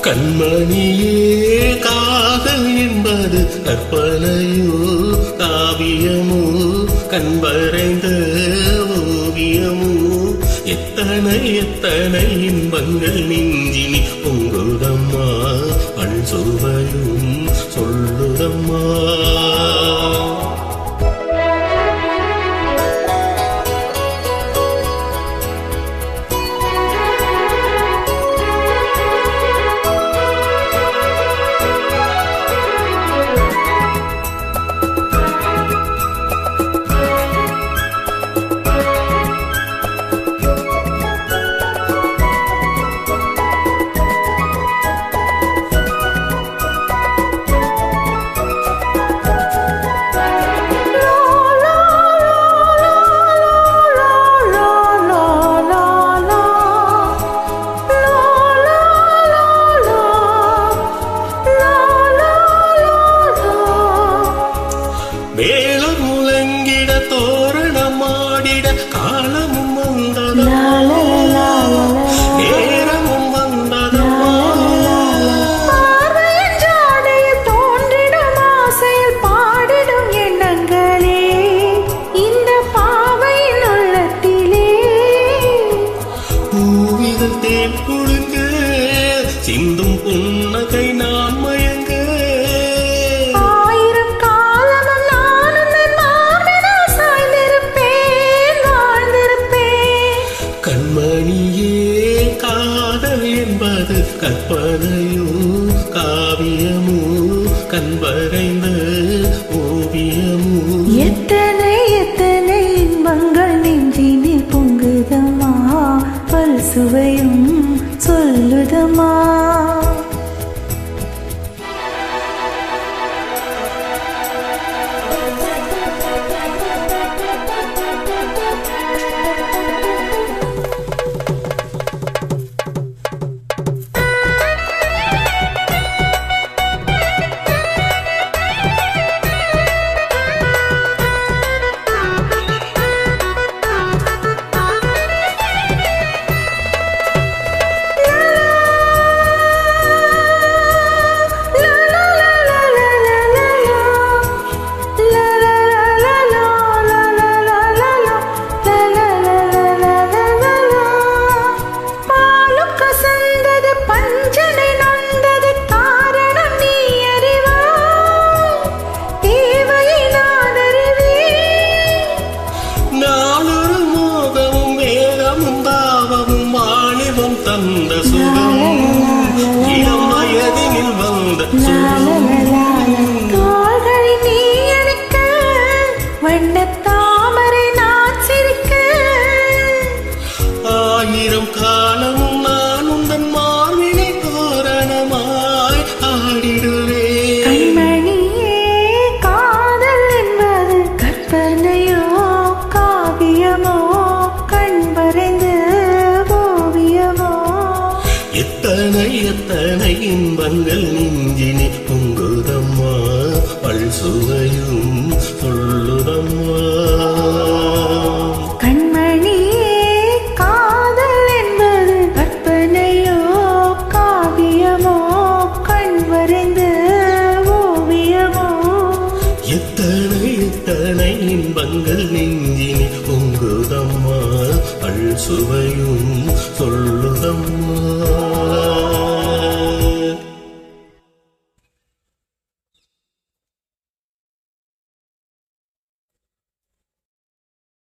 கண்மணியே காதல் என்பது கற்பனையோ காவியமோ கண்வரைந்த ஓவியமோ எத்தனை எத்தனை இன்பங்கள் நெஞ்சினி பொங்குதம்மா பண் சுவையும் சொல்லுதம்மா. மேலும் முழங்கிட தோரணமாடிட காலமும் வந்ததா நேரமும் வந்ததா தோன்றிடும் ஆசையில் பாடிடும் எண்ணங்களே இந்த பாவையின் உள்ளத்திலே பூவிதழ் தேன் கொடுங்க சிந்தும் புன்னகை நான் மயங்க கண்மணியே காதல் என்பது கற்பனையோ காவியமோ கண்வரைந்த ஓவியமோ எத்தனை எத்தனை இன்பங்கள் நெஞ்சினில் பொங்குதம்மா பல் சுவையும் சொல்லுதம்மா. தந்த சுகம் இளம் வயதினில் வந்த கால்களில் நீ அழைக்க வண்ணத் தாமரை நான் சிரிக்க ஆயிரம் காலமும் நான் உந்தன் மார்பினை தோரணமாய் ஆடிடுவேன். கண்மணியே காதல் என்பது கற்பனையோ காவியமோ கண்வரைந்து எத்தனை எத்தனை இன்பங்கள் நெஞ்சினி பொங்குதம்மா பல் சுவையும் சொல்லுதம்மா. கண்மணியே காதல் என்பது கற்பனையோ காவியமோ கண்வரைந்து ஓவியமோ எத்தனை எத்தனை இன்பங்கள் நெஞ்சினி பொங்குதம்மா பல் சுவையும் சொல்லுதம்மா.